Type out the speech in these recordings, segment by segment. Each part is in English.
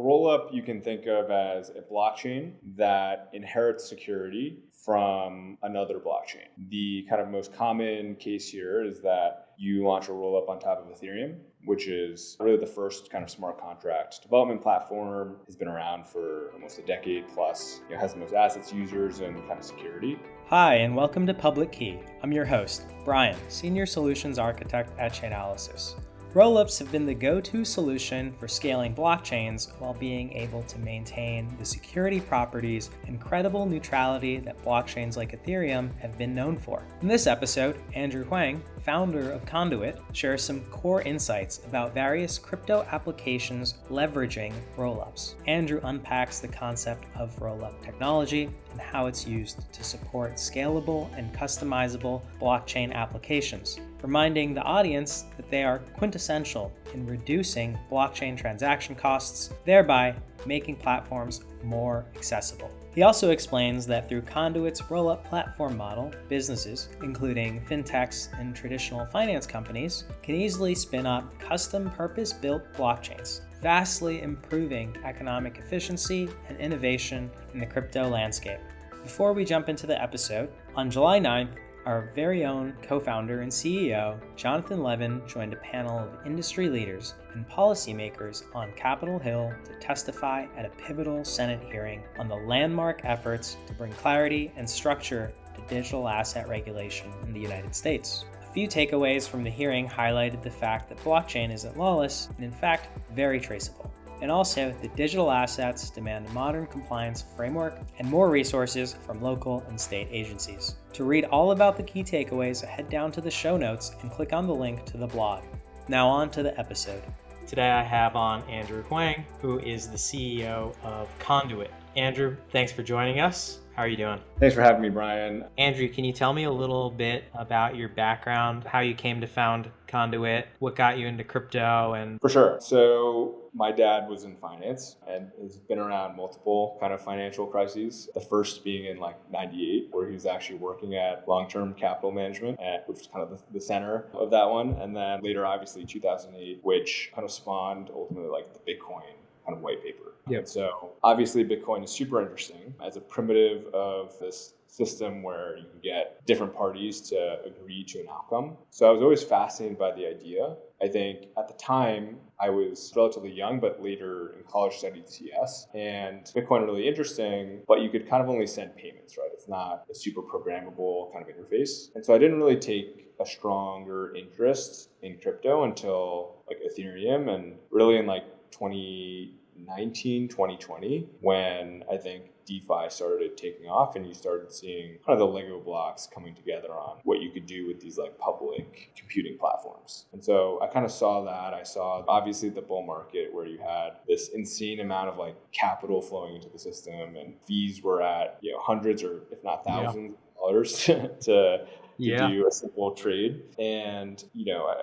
rollup you can think of as a blockchain that inherits security from another blockchain. The kind of most common case here is that you launch a rollup on top of Ethereum, which is really the first kind of smart contract development platform, has been around for almost a decade plus, has the most assets, users, and kind of security. Hi, and welcome to Public Key. I'm your host, Brian, Senior Solutions Architect at Chainalysis. Rollups have been the go-to solution for scaling blockchains while being able to maintain the security properties and credible neutrality that blockchains like Ethereum have been known for. In this episode, Andrew Huang, founder of Conduit, shares some core insights about various crypto applications leveraging rollups. Andrew unpacks the concept of rollup technology and how it's used to support scalable and customizable blockchain applications, reminding the audience that they are quintessential in reducing blockchain transaction costs, thereby making platforms more accessible. He also explains that through Conduit's rollup platform model, businesses, including fintechs and traditional finance companies, can easily spin up custom purpose-built blockchains, vastly improving economic efficiency and innovation in the crypto landscape. Before we jump into the episode, on July 9th, our very own co-founder and CEO, Jonathan Levin, joined a panel of industry leaders and policymakers on Capitol Hill to testify at a pivotal Senate hearing on the landmark efforts to bring clarity and structure to digital asset regulation in the United States. A few takeaways from the hearing highlighted the fact that blockchain isn't lawless and in fact very traceable. And also, the digital assets demand a modern compliance framework and more resources from local and state agencies. To read all about the key takeaways, head down to the show notes and click on the link to the blog. Now on to the episode. Today I have on Andrew Huang, who is the CEO of Conduit. Andrew, thanks for joining us. How are you doing? Thanks for having me, Brian. Andrew, can you tell me a little bit about your background, how you came to found Conduit, what got you into crypto? And For sure. So my dad was in finance and has been around multiple kind of financial crises. The first being in like 98, where he was actually working at long-term capital management, which was kind of the center of that one. And then later, obviously, 2008, which kind of spawned ultimately like the Bitcoin kind of white paper. Yep. So obviously Bitcoin is super interesting as a primitive of this system where you can get different parties to agree to an outcome. So I was always fascinated by the idea. I think at the time I was relatively young, but later in college studied CS, and Bitcoin really interesting, but you could kind of only send payments, right? It's not a super programmable kind of interface. And so I didn't really take a stronger interest in crypto until like Ethereum, and really in like 2019, 2020, when I think DeFi started taking off and you started seeing kind of the Lego blocks coming together on what you could do with these like public computing platforms. And so I kind of saw that. I saw obviously the bull market where you had this insane amount of like capital flowing into the system, and fees were at hundreds or if not thousands of dollars to do a simple trade. And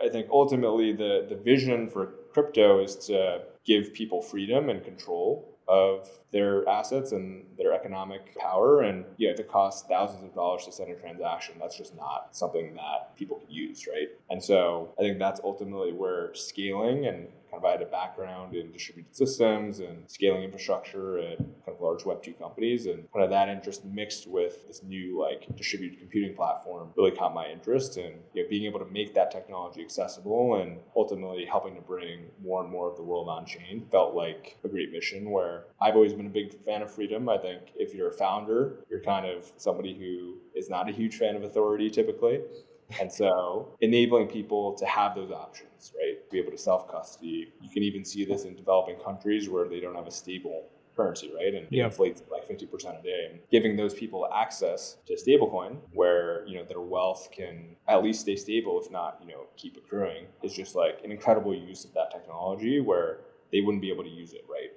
I think ultimately the vision for crypto is to give people freedom and control of their assets and their economic power. And if it costs thousands of dollars to send a transaction, that's just not something that people can use, right? And so I think that's ultimately where scaling, and kind of I had a background in distributed systems and scaling infrastructure at kind of large Web2 companies, and kind of that interest mixed with this new like distributed computing platform really caught my interest in being able to make that technology accessible and ultimately helping to bring more and more of the world on chain felt like a great mission, where I've always been a big fan of freedom. I think if you're a founder, you're kind of somebody who is not a huge fan of authority typically. And so enabling people to have those options, right? Be able to self-custody. You can even see this in developing countries where they don't have a stable currency, right? And it inflates like 50% a day. And giving those people access to stablecoin where, their wealth can at least stay stable, if not, keep accruing, is just like an incredible use of that technology where they wouldn't be able to use it, right?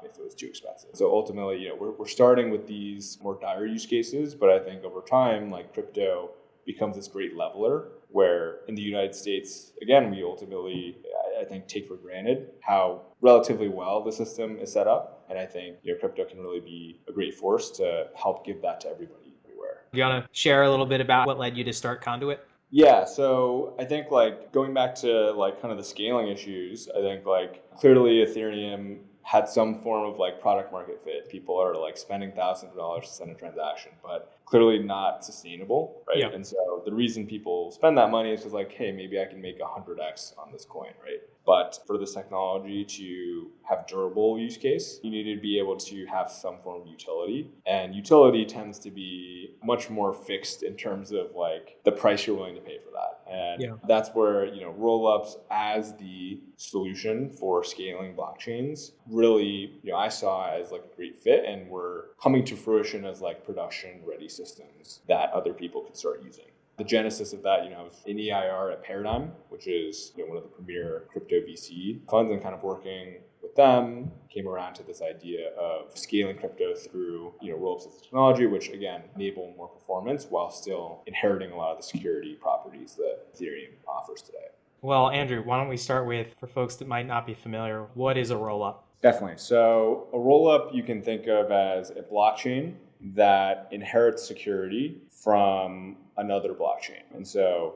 If it was too expensive. So ultimately, we're starting with these more dire use cases, but I think over time, like crypto becomes this great leveler where in the United States, again, we ultimately, I think, take for granted how relatively well the system is set up. And I think crypto can really be a great force to help give that to everybody everywhere. You want to share a little bit about what led you to start Conduit? Yeah, so I think like going back to like kind of the scaling issues, I think like clearly Ethereum had some form of like product market fit. People are like spending thousands of dollars to send a transaction, but clearly not sustainable, right? Yeah. And so the reason people spend that money is because like, hey, maybe I can make 100x on this coin, right? But for this technology to have durable use case, you need to be able to have some form of utility. And utility tends to be much more fixed in terms of like the price you're willing to pay for that. And that's where, rollups as the solution for scaling blockchains really, I saw as like a great fit, and were coming to fruition as like production ready systems that other people could start using. The genesis of that, I was in EIR at Paradigm, which is one of the premier crypto VC funds, and kind of working with them, came around to this idea of scaling crypto through rollups as technology, which again enable more performance while still inheriting a lot of the security properties that Ethereum offers today. Well, Andrew, why don't we start with, for folks that might not be familiar, what is a rollup? Definitely. So a rollup you can think of as a blockchain that inherits security from another blockchain. And so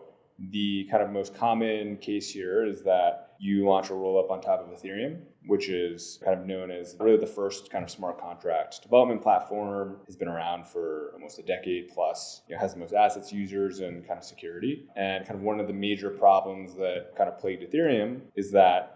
the kind of most common case here is that you launch a rollup on top of Ethereum, which is kind of known as really the first kind of smart contract development platform. Has been around for almost a decade plus, has the most assets, users, and kind of security. And kind of one of the major problems that kind of plagued Ethereum is that,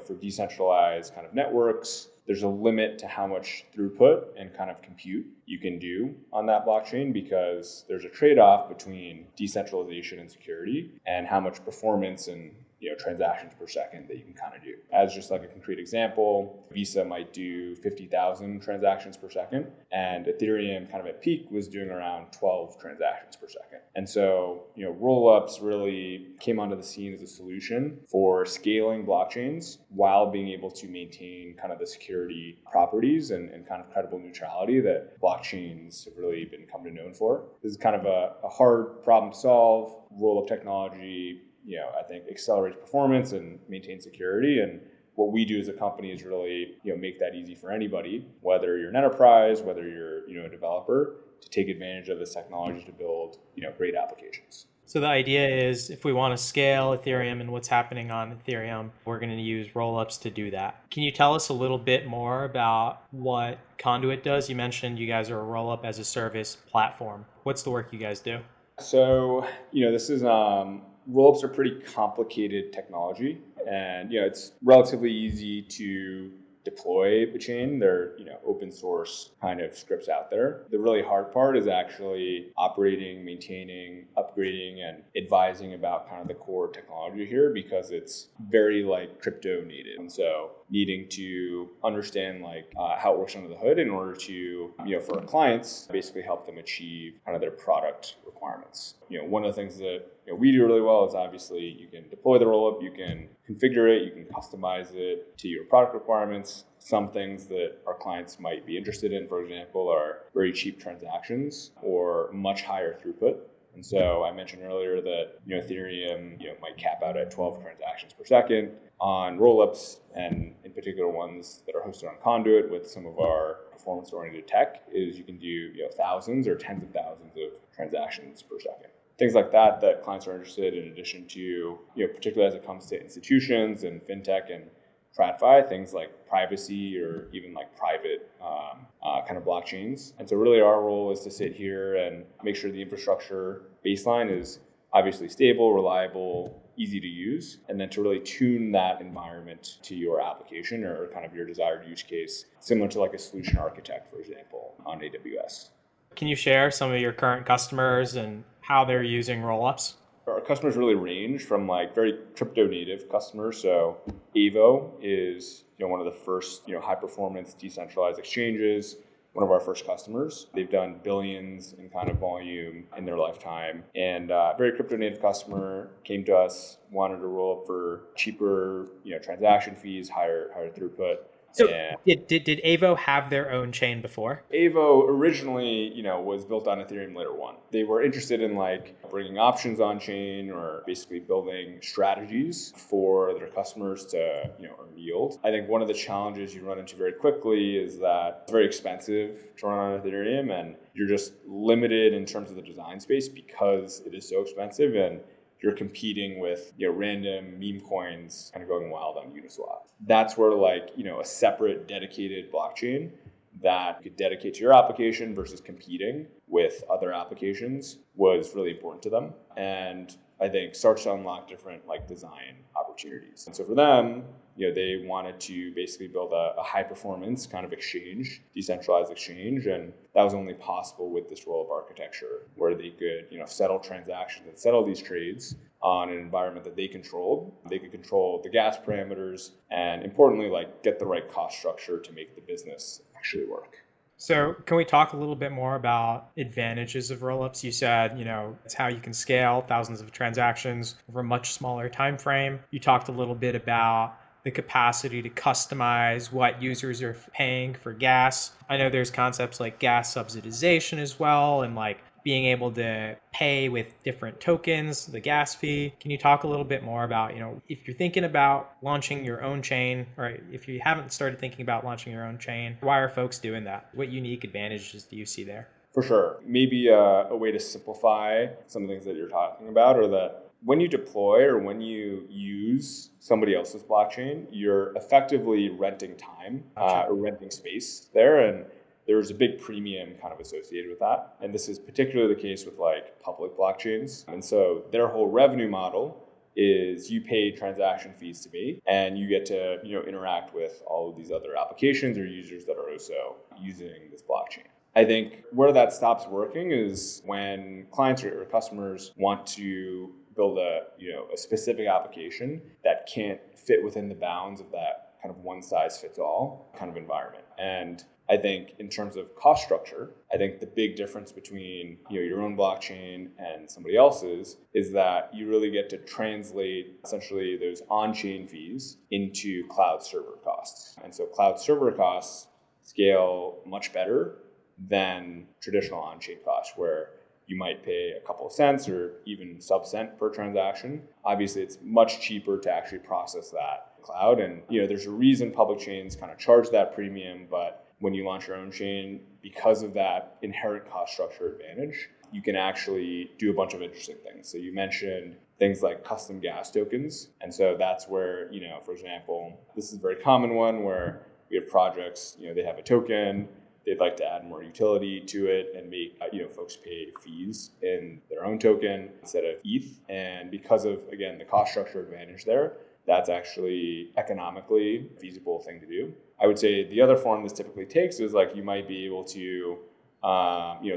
for decentralized kind of networks, there's a limit to how much throughput and kind of compute you can do on that blockchain, because there's a trade-off between decentralization and security and how much performance and transactions per second that you can kind of do. As just like a concrete example, Visa might do 50,000 transactions per second, and Ethereum kind of at peak was doing around 12 transactions per second. And so, rollups really came onto the scene as a solution for scaling blockchains while being able to maintain kind of the security properties and kind of credible neutrality that blockchains have really been come to known for. This is kind of a hard problem to solve. Rollup technology, I think accelerates performance and maintains security. And what we do as a company is really, make that easy for anybody, whether you're an enterprise, whether you're, a developer, to take advantage of this technology to build, great applications. So the idea is, if we want to scale Ethereum and what's happening on Ethereum, we're going to use rollups to do that. Can you tell us a little bit more about what Conduit does? You mentioned you guys are a rollup as a service platform. What's the work you guys do? So, this is rollups are pretty complicated technology, and it's relatively easy to deploy the chain. They're open source kind of scripts out there. The really hard part is actually operating, maintaining, upgrading, and advising about kind of the core technology here, because it's very like crypto native. And so needing to understand like how it works under the hood in order to, for our clients, basically help them achieve kind of their product requirements. One of the things that we do really well is obviously you can deploy the rollup, you can configure it, you can customize it to your product requirements. Some things that our clients might be interested in, for example, are very cheap transactions or much higher throughput. And so I mentioned earlier that Ethereum might cap out at 12 transactions per second. On rollups, and in particular ones that are hosted on Conduit with some of our performance-oriented tech, is you can do thousands or tens of thousands of transactions per second. Things like that clients are interested in addition to, particularly as it comes to institutions and fintech and TradFi, things like privacy or even like private kind of blockchains. And so really our role is to sit here and make sure the infrastructure baseline is obviously stable, reliable, easy to use, and then to really tune that environment to your application or kind of your desired use case, similar to like a solution architect, for example, on AWS. Can you share some of your current customers and how they're using rollups? Our customers really range from like very crypto native customers. So Avo is one of the first high performance decentralized exchanges. One of our first customers. They've done billions in kind of volume in their lifetime, and very crypto native customer came to us, wanted to roll up for cheaper transaction fees, higher throughput. So did Avo have their own chain before? Avo originally, was built on Ethereum layer 1. They were interested in like bringing options on chain or basically building strategies for their customers to, earn yield. I think one of the challenges you run into very quickly is that it's very expensive to run on Ethereum, and you're just limited in terms of the design space because it is so expensive. And you're competing with random meme coins kind of going wild on Uniswap. That's where like a separate dedicated blockchain that you could dedicate to your application versus competing with other applications was really important to them. And I think starts to unlock different like design opportunities. And so for them, they wanted to basically build a high performance kind of exchange, decentralized exchange. And that was only possible with this rollup architecture where they could, settle transactions and settle these trades on an environment that they controlled. They could control the gas parameters and importantly, like get the right cost structure to make the business actually work. So can we talk a little bit more about advantages of rollups? You said, it's how you can scale thousands of transactions over a much smaller time frame. You talked a little bit about the capacity to customize what users are paying for gas. I know there's concepts like gas subsidization as well, and like being able to pay with different tokens, the gas fee. Can you talk a little bit more about, if you're thinking about launching your own chain, or if you haven't started thinking about launching your own chain, why are folks doing that? What unique advantages do you see there? For sure. Maybe a way to simplify some of the things that you're talking about are that when you deploy or when you use somebody else's blockchain, you're effectively renting time or renting space there. And there's a big premium kind of associated with that. And this is particularly the case with like public blockchains. And so their whole revenue model is you pay transaction fees to me and you get to interact with all of these other applications or users that are also using this blockchain. I think where that stops working is when clients or customers want to build a specific application that can't fit within the bounds of that kind of one size fits all kind of environment. And I think in terms of cost structure, I think the big difference between your own blockchain and somebody else's is that you really get to translate essentially those on-chain fees into cloud server costs. And so cloud server costs scale much better than traditional on-chain costs, where you might pay a couple of cents or even sub-cent per transaction. Obviously, it's much cheaper to actually process that in cloud. And there's a reason public chains kind of charge that premium, but when you launch your own chain, because of that inherent cost structure advantage, you can actually do a bunch of interesting things. So you mentioned things like custom gas tokens. And so that's where, for example, this is a very common one where we have projects, they have a token, they'd like to add more utility to it and make folks pay fees in their own token instead of ETH. And because of, again, the cost structure advantage there, that's actually economically a feasible thing to do. I would say the other form this typically takes is like you might be able to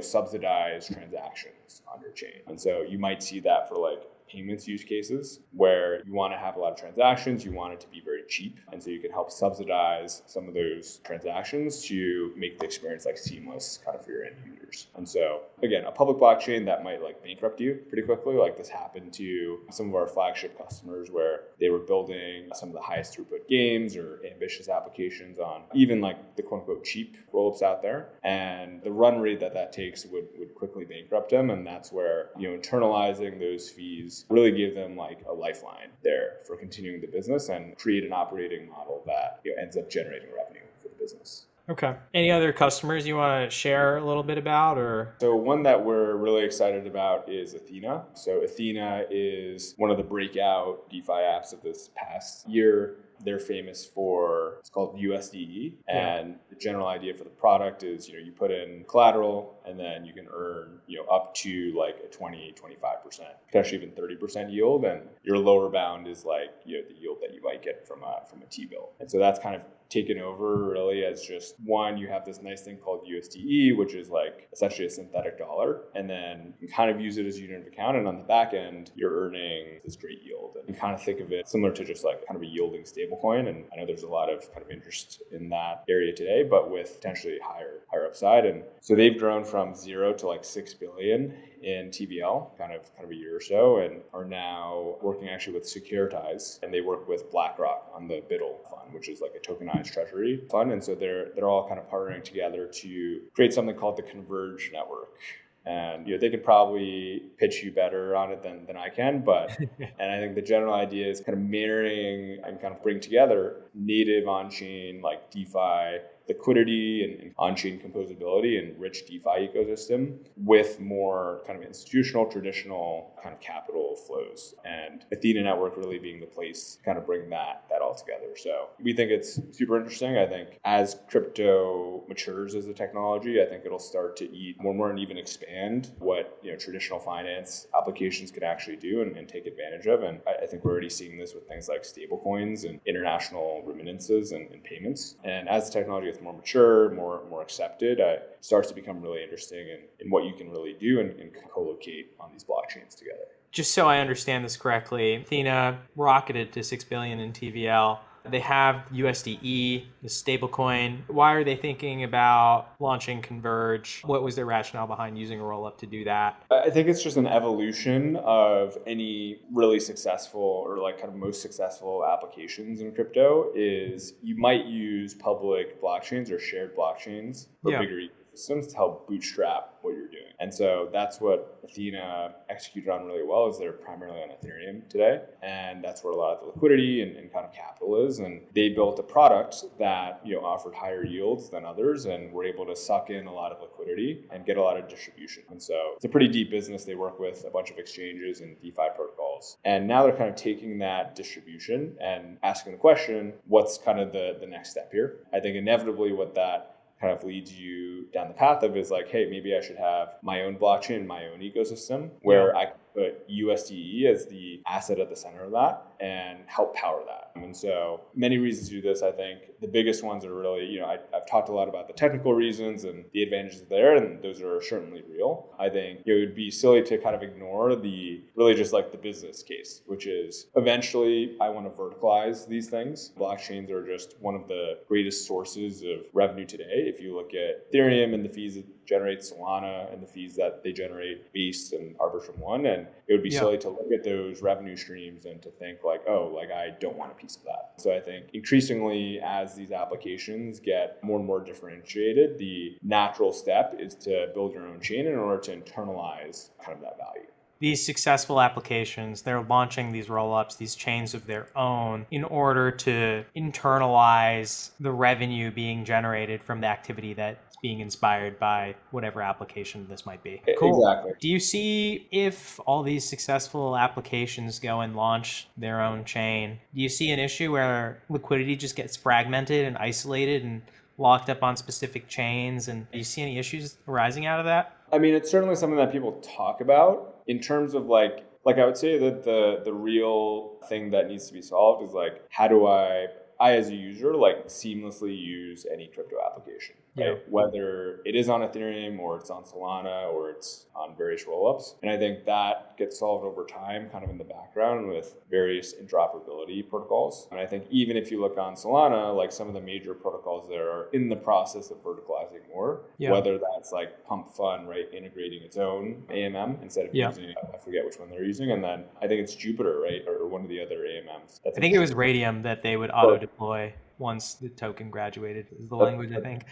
subsidize transactions on your chain. And so you might see that for like payments use cases where you want to have a lot of transactions, you want it to be very cheap. And so you can help subsidize some of those transactions to make the experience like seamless kind of for your end users. And so again, a public blockchain that might like bankrupt you pretty quickly. Like this happened to some of our flagship customers where they were building some of the highest throughput games or ambitious applications on even like the quote unquote cheap rollups out there. And the run rate that takes would quickly bankrupt them. And that's where, internalizing those fees really give them like a lifeline there for continuing the business and create an operating model that ends up generating revenue for the business. Okay. Any other customers you want to share a little bit about, or? So one that we're really excited about is Athena. So Athena is one of the breakout DeFi apps of this past year. They're famous for, it's called USDE. And the general idea for the product is, you put in collateral and then you can earn, up to like a 20, 25%, potentially even 30% yield. And your lower bound is like, the yield that you might get from a T-bill. And so that's kind of taken over really as just one, you have this nice thing called USDE, which is like essentially a synthetic dollar. And then you can kind of use it as a unit of account. And on the back end, you're earning this great yield. And you kind of think of it similar to just like kind of a yielding stablecoin. And I know there's a lot of kind of interest in that area today, but with potentially higher upside. And so they've grown from 0 to like 6 billion in TVL, kind of a year or so, and are now working actually with Securitize, and they work with BlackRock on the BIDL fund, which is like a tokenized treasury fund. And so they're all kind of partnering together to create something called the Converge Network. And they could probably pitch you better on it than I can, but and I think the general idea is kind of marrying and kind of bring together native on-chain like DeFi liquidity and on-chain composability and rich DeFi ecosystem with more kind of institutional, traditional kind of capital flows. And Athena Network really being the place to kind of bring that all together. So we think it's super interesting. I think as crypto matures as a technology, I think it'll start to eat more and more and even expand what traditional finance applications can actually do and take advantage of. And I think we're already seeing this with things like stablecoins and international remittances and payments. And as the technology gets more mature, more accepted, it starts to become really interesting in what you can really do and co-locate on these blockchains together. Just so I understand this correctly, Athena rocketed to 6 billion in TVL. They have USDE, the stablecoin. Why are they thinking about launching Converge? What was their rationale behind using a rollup to do that? I think it's just an evolution of any really successful or like kind of most successful applications in crypto is you might use public blockchains or shared blockchains for bigger ecosystems to help bootstrap what you're doing. And so that's what Athena executed on really well is they're primarily on Ethereum today. And that's where a lot of the liquidity and kind of capital is. And they built a product that offered higher yields than others and were able to suck in a lot of liquidity and get a lot of distribution. And so it's a pretty deep business. They work with a bunch of exchanges and DeFi protocols. And now they're kind of taking that distribution and asking the question, what's kind of the next step here? I think inevitably what that kind of leads you down the path of is like, hey, maybe I should have my own blockchain, my own ecosystem where I can put USDE as the asset at the center of that and help power that. And so many reasons to do this. I think the biggest ones are really, I've talked a lot about the technical reasons and the advantages there, and those are certainly real. I think it would be silly to kind of ignore the really just like the business case, which is eventually I want to verticalize these things. Blockchains are just one of the greatest sources of revenue today. If you look at Ethereum and the fees it generates, Solana and the fees that they generate, Beast and Arbitrum One, and it would be silly to look at those revenue streams and to think like, oh, like I don't want a piece of that. So I think increasingly as these applications get more and more differentiated, the natural step is to build your own chain in order to internalize kind of that value. These successful applications, they're launching these rollups, these chains of their own in order to internalize the revenue being generated from the activity that's being inspired by whatever application this might be. Cool. Exactly. Do you see if all these successful applications go and launch their own chain, do you see an issue where liquidity just gets fragmented and isolated and locked up on specific chains? And do you see any issues arising out of that? I mean, it's certainly something that people talk about in terms of like I would say that the real thing that needs to be solved is like, how do I as a user like seamlessly use any crypto application? Right? Whether it is on Ethereum or it's on Solana or it's on various rollups. And I think that gets solved over time kind of in the background with various interoperability protocols. And I think even if you look on Solana, like some of the major protocols there are in the process of verticalizing more, whether that's like Pump Fund, right, integrating its own AMM instead of using, I forget which one they're using. And then I think it's Jupiter, right, or one of the other AMMs. I think it was Radium that they would auto deploy once the token graduated is the language, I think.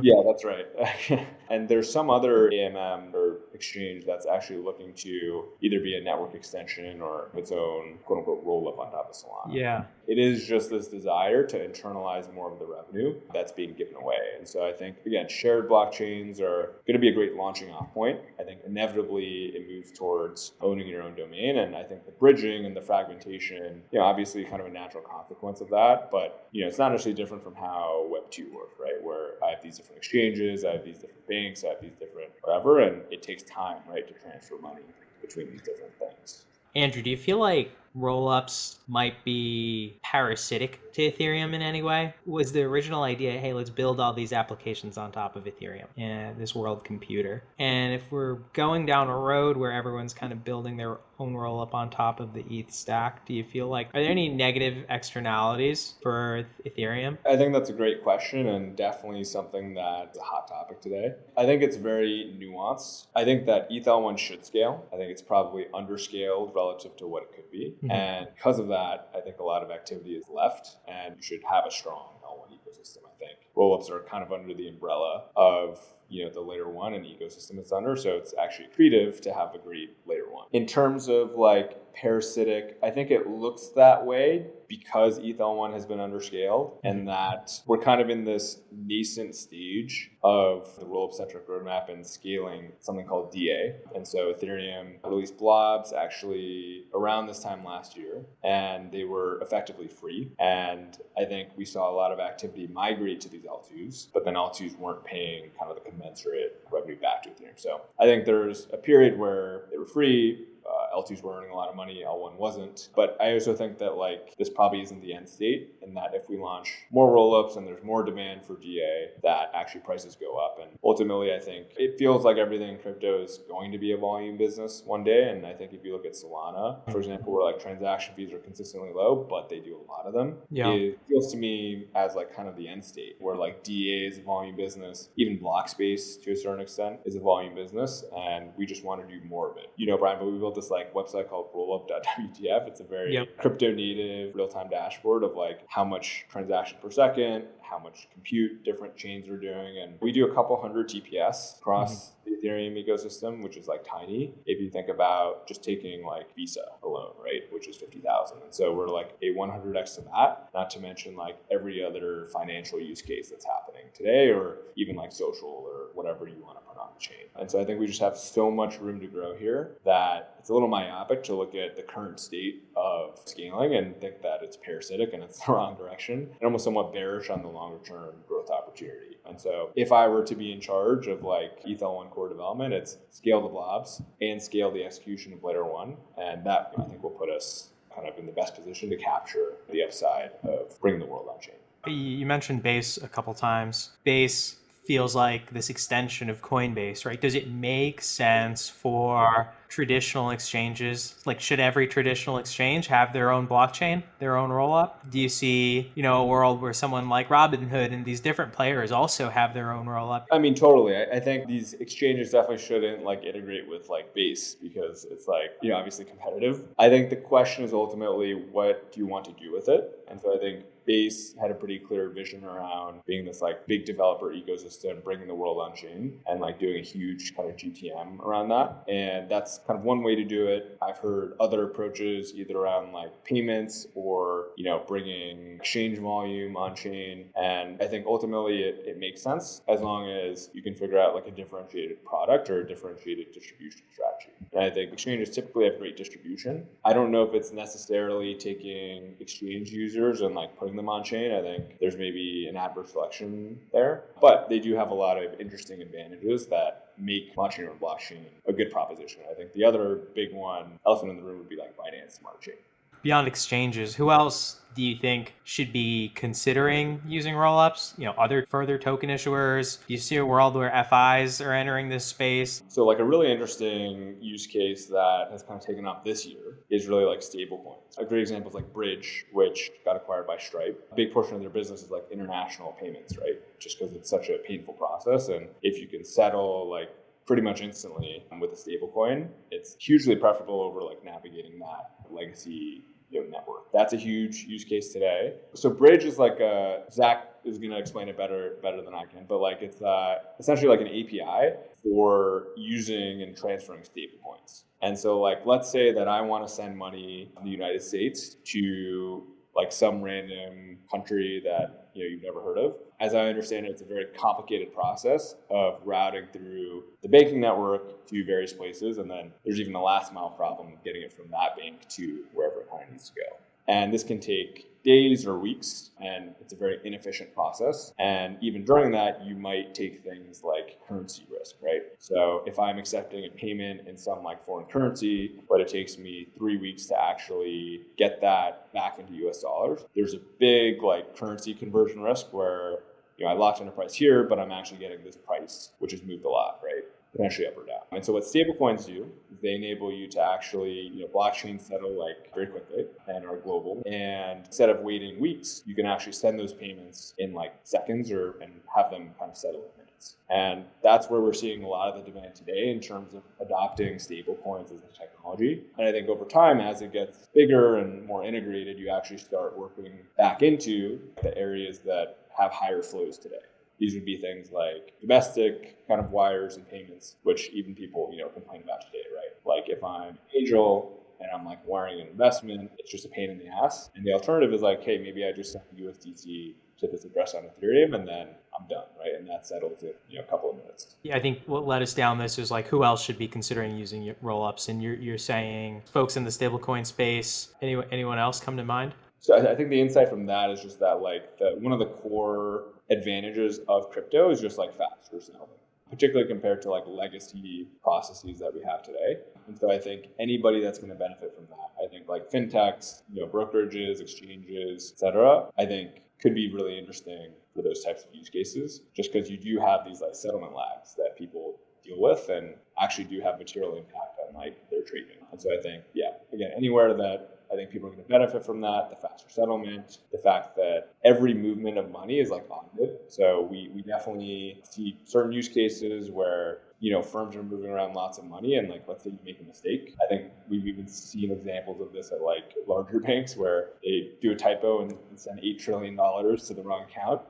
Yeah, that's right. And there's some other AMM or exchange that's actually looking to either be a network extension or its own quote unquote roll up on top of Solana. Yeah. It is just this desire to internalize more of the revenue that's being given away. And so I think, again, shared blockchains are going to be a great launching off point. I think inevitably it moves towards owning your own domain. And I think the bridging and the fragmentation, obviously kind of a natural consequence of that. But, it's not necessarily different from how Web2 worked, right? Where I have these different exchanges, I have these different banks, I have these different whatever, and it takes time, right, to transfer money between these different things. Andrew, do you feel like rollups might be parasitic to Ethereum in any way? Was the original idea, hey, let's build all these applications on top of Ethereum and this world computer? And if we're going down a road where everyone's kind of building their own rollup on top of the ETH stack, do you feel like, are there any negative externalities for Ethereum? I think that's a great question and definitely something that's a hot topic today. I think it's very nuanced. I think that ETH-L1 should scale. I think it's probably underscaled relative to what it could be. Mm-hmm. And because of that, I think a lot of activity is left and you should have a strong L1 ecosystem, I think. Rollups are kind of under the umbrella of the layer one and ecosystem it's under. So it's actually accretive to have a great layer one. In terms of like parasitic, I think it looks that way because ETH1 has been underscaled and that we're kind of in this nascent stage of the rollup-centric roadmap and scaling something called DA. And so Ethereum released blobs actually around this time last year, and they were effectively free. And I think we saw a lot of activity migrate to these L2s, but then L2s weren't paying kind of the commensurate revenue back to Ethereum. So I think there's a period where they were free, L2s were earning a lot of money, L1 wasn't. But I also think that like this probably isn't the end state, and that if we launch more rollups and there's more demand for GA, that actually prices go up. And ultimately, I think it feels like everything in crypto is going to be a volume business one day. And I think if you look at Solana, for example, where like transaction fees are consistently low, but they do a lot of them, it feels to me as like kind of the end state where like DA is a volume business, even block space to a certain extent is a volume business, and we just want to do more of it. You know, Brian, but we built this like website called rollup.wtf. It's a very crypto native real-time dashboard of like how much transaction per second, how much compute different chains are doing. And we do a couple hundred TPS across the Ethereum ecosystem, which is like tiny. If you think about just taking like Visa alone, right, which is 50,000. And so we're like a 100x to that, not to mention like every other financial use case that's happening today, or even like social or whatever you want to put on the chain. And so I think we just have so much room to grow here that it's a little myopic to look at the current state of scaling and think that it's parasitic and it's the wrong direction, and almost somewhat bearish on the longer term growth opportunity. And so if I were to be in charge of like ETH1 core development, it's scale the blobs and scale the execution of layer one. And that I think will put us kind of in the best position to capture the upside of bringing the world on chain. You mentioned Base a couple times. Base feels like this extension of Coinbase, right? Does it make sense for traditional exchanges? Like, should every traditional exchange have their own blockchain, their own rollup? Do you see, a world where someone like Robinhood and these different players also have their own rollup? I mean, totally. I think these exchanges definitely shouldn't like integrate with like Base because it's like, obviously competitive. I think the question is ultimately, what do you want to do with it? And so I think Base had a pretty clear vision around being this like big developer ecosystem, bringing the world on chain and like doing a huge kind of GTM around that. And that's kind of one way to do it. I've heard other approaches either around like payments or, bringing exchange volume on chain. And I think ultimately it makes sense as long as you can figure out like a differentiated product or a differentiated distribution strategy. And I think exchanges typically have great distribution. I don't know if it's necessarily taking exchange users and like putting them on chain. I think there's maybe an adverse selection there, but they do have a lot of interesting advantages that make launching your own blockchain a good proposition. I think the other big one, elephant in the room, would be like Binance Smart Chain. Beyond exchanges, who else do you think should be considering using rollups? Other further token issuers? Do you see a world where FIs are entering this space? So like a really interesting use case that has kind of taken off this year is really like stablecoins. A great example is like Bridge, which got acquired by Stripe. A big portion of their business is like international payments, right? Just because it's such a painful process. And if you can settle like pretty much instantly with a stablecoin, it's hugely preferable over like navigating that legacy network. That's a huge use case today. So Bridge is like Zach is going to explain it better than I can, but like it's essentially like an API for using and transferring stablecoins. And so like let's say that I want to send money in the United States to like some random country that you've never heard of. As I understand it, it's a very complicated process of routing through the banking network to various places, and then there's even the last mile problem of getting it from that bank to wherever it kind of needs to go. And this can take days or weeks, and it's a very inefficient process. And even during that, you might take things like currency risk, right? So if I'm accepting a payment in some like foreign currency, but it takes me 3 weeks to actually get that back into US dollars, there's a big like currency conversion risk where I locked in a price here, but I'm actually getting this price, which has moved a lot, right? Potentially up or down. And so what stablecoins do is they enable you to actually, blockchain settle like very quickly and are global. And instead of waiting weeks, you can actually send those payments in like seconds and have them kind of settle in minutes. And that's where we're seeing a lot of the demand today in terms of adopting stablecoins as a technology. And I think over time, as it gets bigger and more integrated, you actually start working back into the areas that have higher flows today. These would be things like domestic kind of wires and payments, which even people, complain about today, right? Like if I'm Angel and I'm like wiring an investment. It's just a pain in the ass. And the alternative is like, hey, maybe I just send USDC to this address on Ethereum and then I'm done, right? And that settles it, a couple of minutes. Yeah, I think what led us down this is like who else should be considering using rollups, and you're saying folks in the stablecoin space. Anyone else come to mind? So I think the insight from that is just that like one of the core advantages of crypto is just like faster settlement, particularly compared to like legacy processes that we have today. And so I think anybody that's going to benefit from that, I think like fintechs, brokerages, exchanges, et cetera, I think could be really interesting for those types of use cases, just because you do have these like settlement lags that people deal with and actually do have material impact on like their trading. And so I think, again, anywhere that I think people are going to benefit from that, the faster settlement, the fact that every movement of money is like audited. So we definitely see certain use cases where, firms are moving around lots of money and like, let's say you make a mistake. I think we've even seen examples of this at like larger banks where they do a typo and send $8 trillion to the wrong account.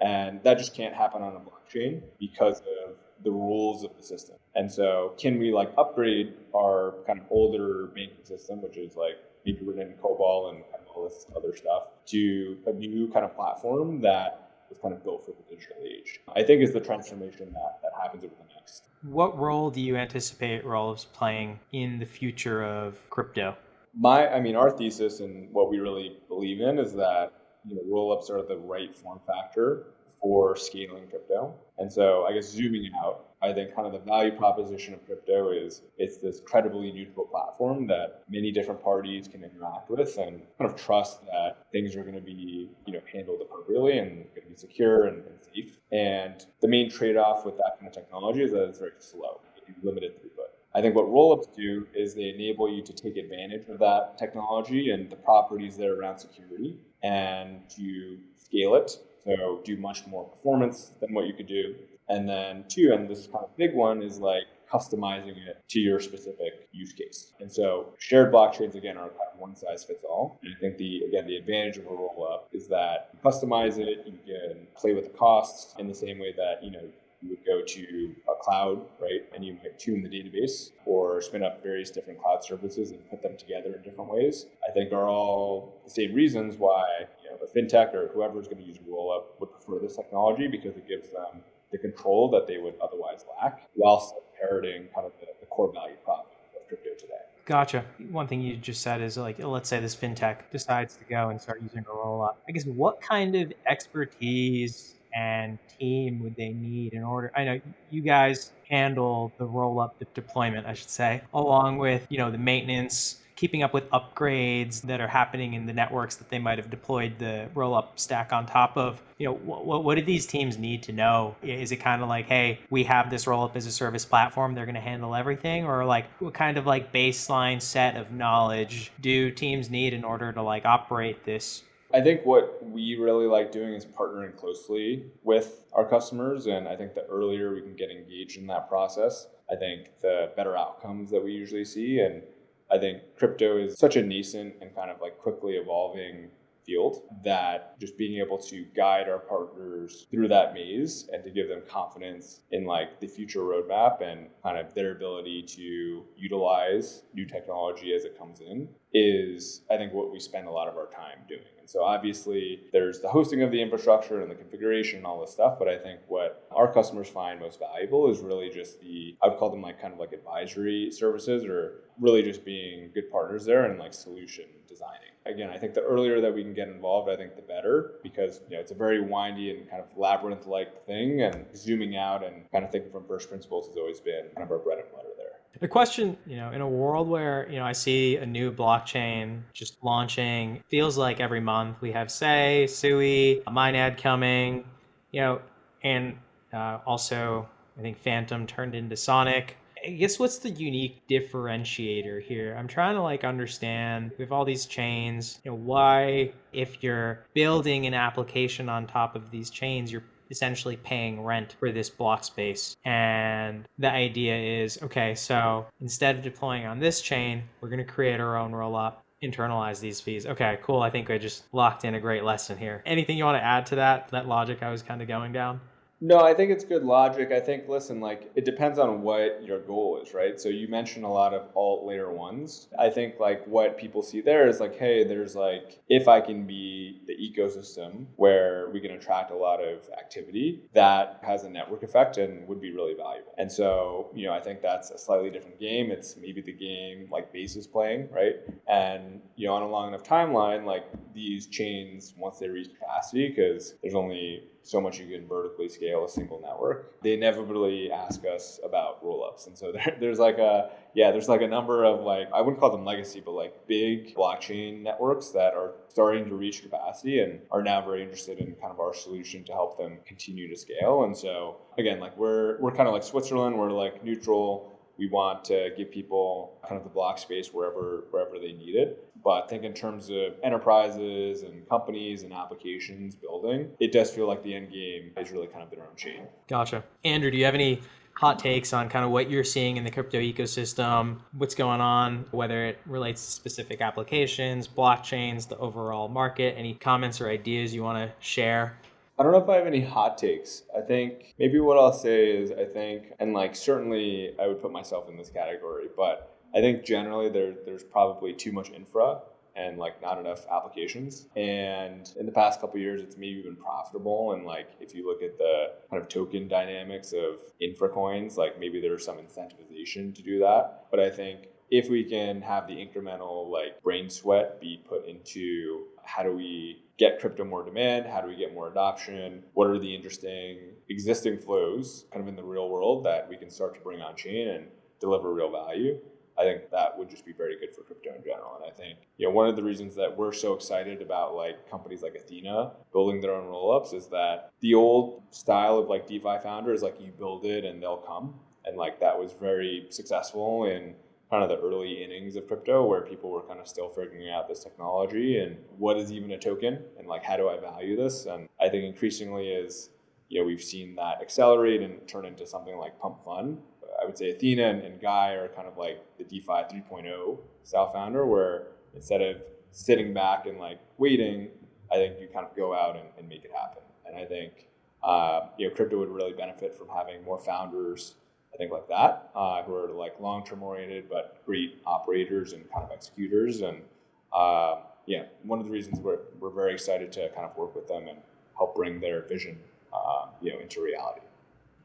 And that just can't happen on a blockchain because of the rules of the system. And so can we like upgrade our kind of older banking system, which is like maybe written in COBOL and kind of all this other stuff, to a new kind of platform that was kind of built for the digital age? I think is the transformation that happens over the next. What role do you anticipate Rollups playing in the future of crypto? Our thesis and what we really believe in is that rollups are the right form factor for scaling crypto. And so I guess zooming out, I think kind of the value proposition of crypto is it's this credibly neutral platform that many different parties can interact with and kind of trust that things are going to be handled appropriately and going to be secure and safe. And the main trade-off with that kind of technology is that it's very slow, limited throughput. I think what rollups do is they enable you to take advantage of that technology and the properties there around security and to scale it. So do much more performance than what you could do. And then two, and this is kind of a big one, is like customizing it to your specific use case. And so shared blockchains, again, are kind of one size fits all. And I think the advantage of a rollup is that you customize it, you can play with the costs in the same way that, you would go to a cloud, right? And you might tune the database or spin up various different cloud services and put them together in different ways. I think are all the same reasons why a fintech or whoever is going to use a rollup would prefer this technology, because it gives them the control that they would otherwise lack while still parroting kind of the core value prop of crypto today. Gotcha. One thing you just said is like, let's say this fintech decides to go and start using a rollup. I guess what kind of expertise and team would they need in order? I know you guys handle the rollup deployment, I should say, along with, the maintenance, keeping up with upgrades that are happening in the networks that they might have deployed the rollup stack on top of. What do these teams need to know? Is it kind of like, hey, we have this rollup as a service platform, they're going to handle everything? Or like what kind of like baseline set of knowledge do teams need in order to like operate this? I think what we really like doing is partnering closely with our customers. And I think the earlier we can get engaged in that process, I think the better outcomes that we usually see. And I think crypto is such a nascent and kind of like quickly evolving field that just being able to guide our partners through that maze and to give them confidence in like the future roadmap and kind of their ability to utilize new technology as it comes in is, I think, what we spend a lot of our time doing. And so obviously there's the hosting of the infrastructure and the configuration and all this stuff, but I think what our customers find most valuable is really just I would call them like kind of like advisory services, or really just being good partners there and like solution designing. Again, I think the earlier that we can get involved, I think the better, because it's a very windy and kind of labyrinth-like thing, and zooming out and kind of thinking from first principles has always been kind of our bread and butter there. The question, in a world where, I see a new blockchain just launching, feels like every month we have Sui, Minad coming, and also I think Phantom turned into Sonic. I guess what's the unique differentiator here? I'm trying to like understand with all these chains, why if you're building an application on top of these chains, you're essentially paying rent for this block space. And the idea is, okay, so instead of deploying on this chain, we're going to create our own rollup, internalize these fees. Okay, cool. I think I just locked in a great lesson here. Anything you want to add to that logic I was kind of going down? No, I think it's good logic. I think, listen, like it depends on what your goal is, right? So you mentioned a lot of alt layer ones. I think like what people see there is like, hey, there's like, if I can be the ecosystem where we can attract a lot of activity that has a network effect and would be really valuable. And so, I think that's a slightly different game. It's maybe the game like Base is playing, right? And, on a long enough timeline, like these chains, once they reach capacity, because there's only so much you can vertically scale a single network, they inevitably ask us about rollups. And so there's like a number of like, I wouldn't call them legacy, but like big blockchain networks that are starting to reach capacity and are now very interested in kind of our solution to help them continue to scale. And so again, like we're kind of like Switzerland, we're like neutral. We want to give people kind of the block space wherever they need it. But I think in terms of enterprises and companies and applications building, it does feel like the end game is really kind of their own chain. Gotcha. Andrew, do you have any hot takes on kind of what you're seeing in the crypto ecosystem, what's going on, whether it relates to specific applications, blockchains, the overall market? Any comments or ideas you want to share? I don't know if I have any hot takes. I think maybe what I'll say is and like certainly I would put myself in this category, but I think generally there's probably too much infra and like not enough applications. And in the past couple of years, it's maybe been profitable. And like if you look at the kind of token dynamics of infra coins, like maybe there's some incentivization to do that. But I think if we can have the incremental like brain sweat be put into how do we get crypto more demand, how do we get more adoption, what are the interesting existing flows kind of in the real world that we can start to bring on chain and deliver real value, I think that would just be very good for crypto in general. And I think, one of the reasons that we're so excited about like companies like Athena building their own rollups is that the old style of like DeFi founders, like you build it and they'll come. And like that was very successful in kind of the early innings of crypto where people were kind of still figuring out this technology and what is even a token and like how do I value this. And I think increasingly as we've seen that accelerate and turn into something like Pump Fund. I would say Athena and Guy are kind of like the DeFi 3.0 style founder where instead of sitting back and like waiting, I think you kind of go out and make it happen. And I think crypto would really benefit from having more founders, I think like that, who are like long-term oriented, but great operators and kind of executors. And one of the reasons we're very excited to kind of work with them and help bring their vision, into reality.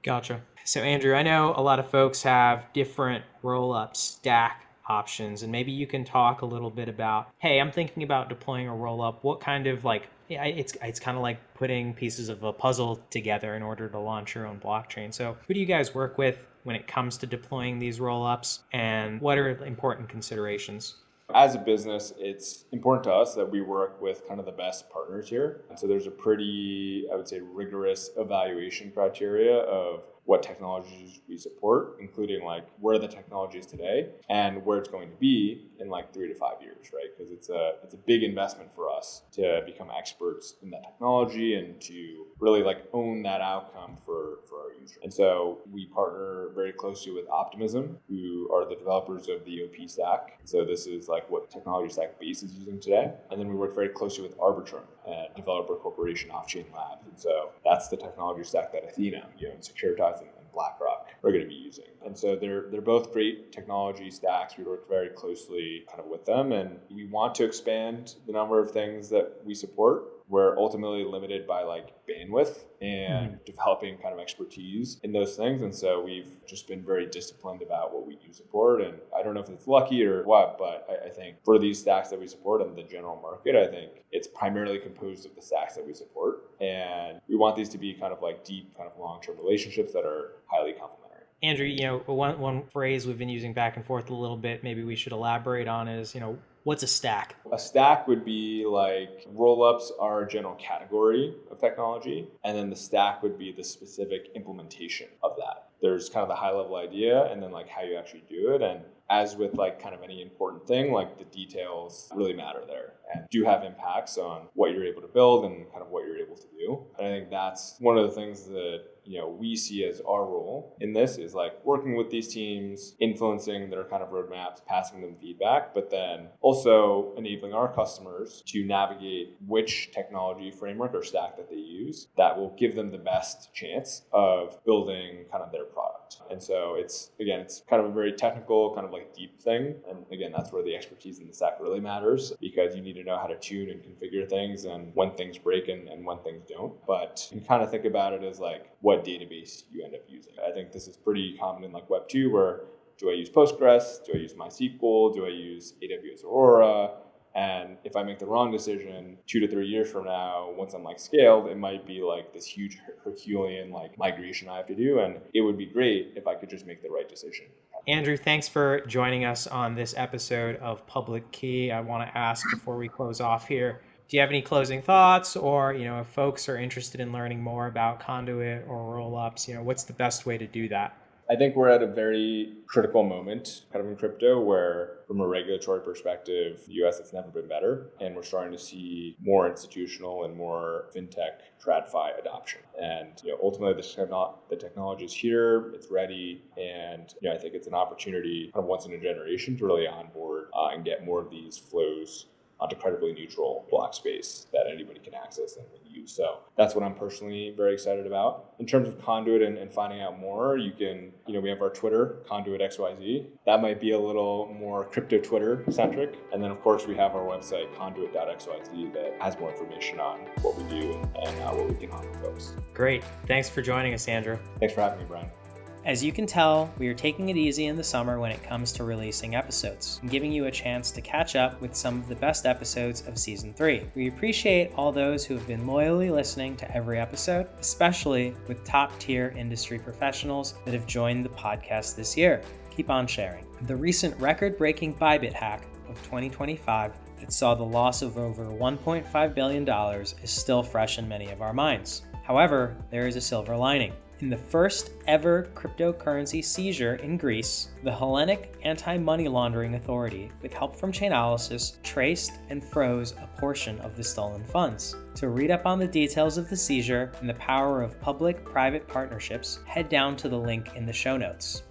Gotcha. So Andrew, I know a lot of folks have different roll-up stack options, and maybe you can talk a little bit about, hey, I'm thinking about deploying a roll-up. What kind of like, it's kind of like putting pieces of a puzzle together in order to launch your own blockchain. So who do you guys work with when it comes to deploying these roll-ups, and what are important considerations? As a business, it's important to us that we work with kind of the best partners here. And so there's a pretty, I would say, rigorous evaluation criteria of what technologies we support, including like where the technology is today and where it's going to be in like 3 to 5 years, right? Because it's a big investment for us to become experts in that technology and to really like own that outcome for our users. And so we partner very closely with Optimism, who are the developers of the OP stack. So this is like what technology stack Base is using today. And then we work very closely with Arbitrum, a developer corporation off-chain labs. And so that's the technology stack that Athena, and Securitize and BlackRock are going to be using. And so they're both great technology stacks. We work very closely kind of with them, and we want to expand the number of things that we support. We're ultimately limited by like bandwidth and developing kind of expertise in those things. And so we've just been very disciplined about what we do support. And I don't know if it's lucky or what, but I think for these stacks that we support in the general market, I think it's primarily composed of the stacks that we support. And we want these to be kind of like deep, kind of long-term relationships that are highly complementary. Andrew, one phrase we've been using back and forth a little bit, maybe we should elaborate on is, what's a stack? A stack would be like rollups are a general category of technology, and then the stack would be the specific implementation of that. There's kind of the high level idea and then like how you actually do it. And as with like kind of any important thing, like the details really matter there and do have impacts on what you're able to build and kind of what you're able to do. And I think that's one of the things that we see as our role in this is like working with these teams, influencing their kind of roadmaps, passing them feedback, but then also also enabling our customers to navigate which technology framework or stack that they use that will give them the best chance of building kind of their product. And so it's kind of a very technical, kind of like deep thing. And again, that's where the expertise in the stack really matters, because you need to know how to tune and configure things and when things break and when things don't. But you can kind of think about it as like what database you end up using. I think this is pretty common in like Web 2, where do I use Postgres? Do I use MySQL? Do I use AWS Aurora? And if I make the wrong decision 2 to 3 years from now, once I'm like scaled, it might be like this huge Herculean like migration I have to do. And it would be great if I could just make the right decision. Andrew, thanks for joining us on this episode of Public Key. I want to ask before we close off here, do you have any closing thoughts, or, if folks are interested in learning more about Conduit or Rollups, what's the best way to do that? I think we're at a very critical moment kind of in crypto where, from a regulatory perspective, the US, it's never been better. And we're starting to see more institutional and more fintech TradFi adoption. And ultimately, the technology is here, it's ready. And I think it's an opportunity kind of once in a generation to really onboard and get more of these flows onto credibly neutral block space that anybody can access and can use. So that's what I'm personally very excited about. In terms of Conduit and finding out more, you can, we have our Twitter, Conduit XYZ. That might be a little more crypto Twitter centric. And then of course we have our website, conduit.xyz, that has more information on what we do and what we can offer folks. Great. Thanks for joining us, Andrew. Thanks for having me, Brian. As you can tell, we are taking it easy in the summer when it comes to releasing episodes and giving you a chance to catch up with some of the best episodes of Season 3. We appreciate all those who have been loyally listening to every episode, especially with top-tier industry professionals that have joined the podcast this year. Keep on sharing. The recent record-breaking Bybit hack of 2025 that saw the loss of over $1.5 billion is still fresh in many of our minds. However, there is a silver lining. In the first ever cryptocurrency seizure in Greece, the Hellenic Anti-Money Laundering Authority, with help from Chainalysis, traced and froze a portion of the stolen funds. To read up on the details of the seizure and the power of public-private partnerships, head down to the link in the show notes.